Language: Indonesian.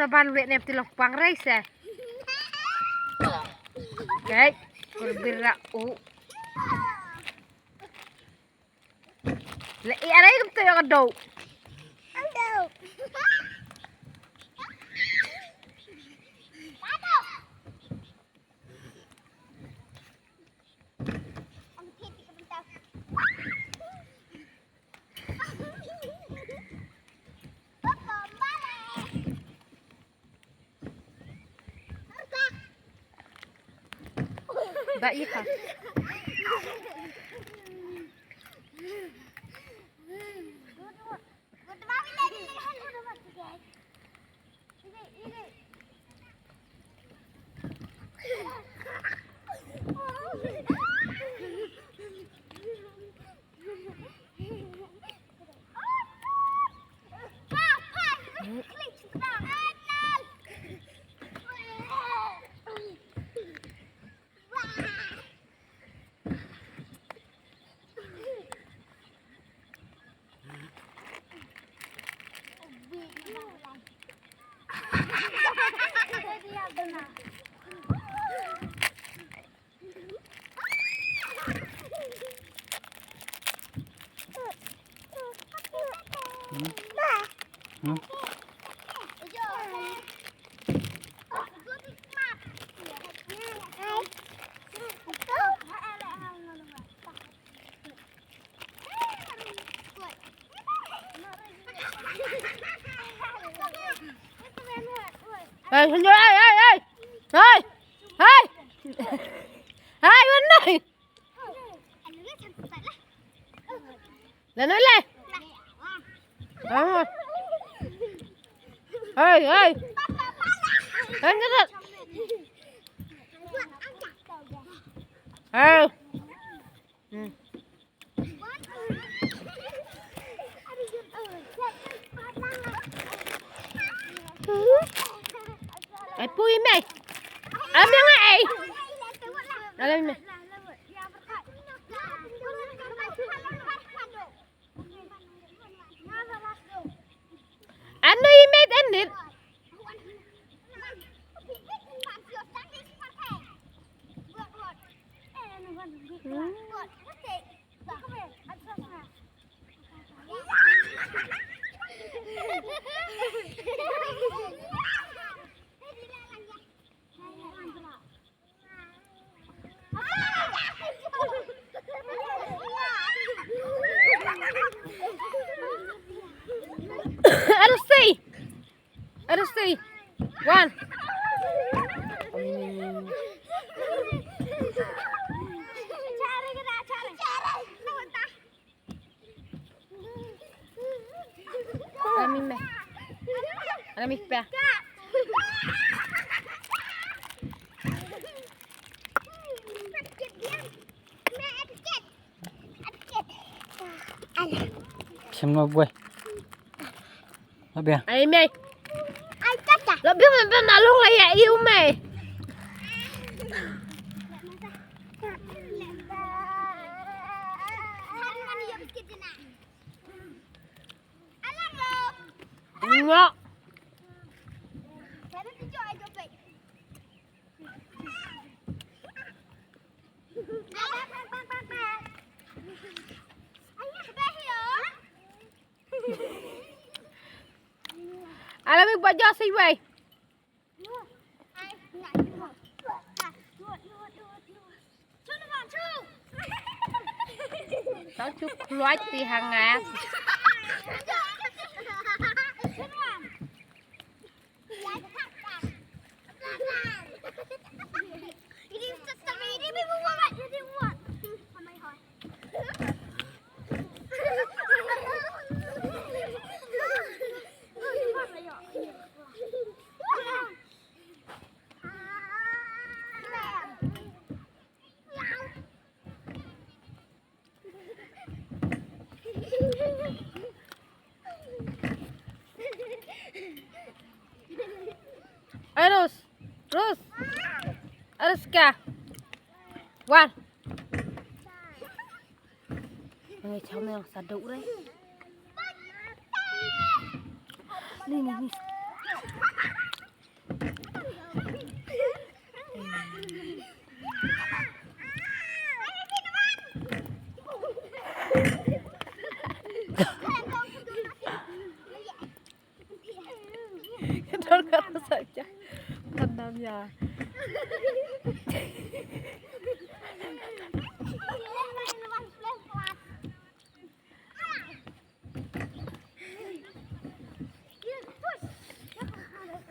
na ban lihat nem tilok pangrai sa. Okay, berbira le aray kum tayo kadaw. Kadaw. Baik ha. Hey, hey, hey, hey, hey, hey, bên này, lên nói lên, hey, hey, lên cái gì, hey, ai pui mày, em đang này, lên mày. Ano yung made and it? Aduh, one. Alamig pa. Semua buah. Apa ya? Ay, May. Lebih memang nalung lah ya, iu, May. Enggak. Alamig ba dyan sa iway? Tao chúc loát thì hàng ngàn. Terus kah? Wan. Người cháu mèo sạt đậu đấy. Này. ทันน้ำยา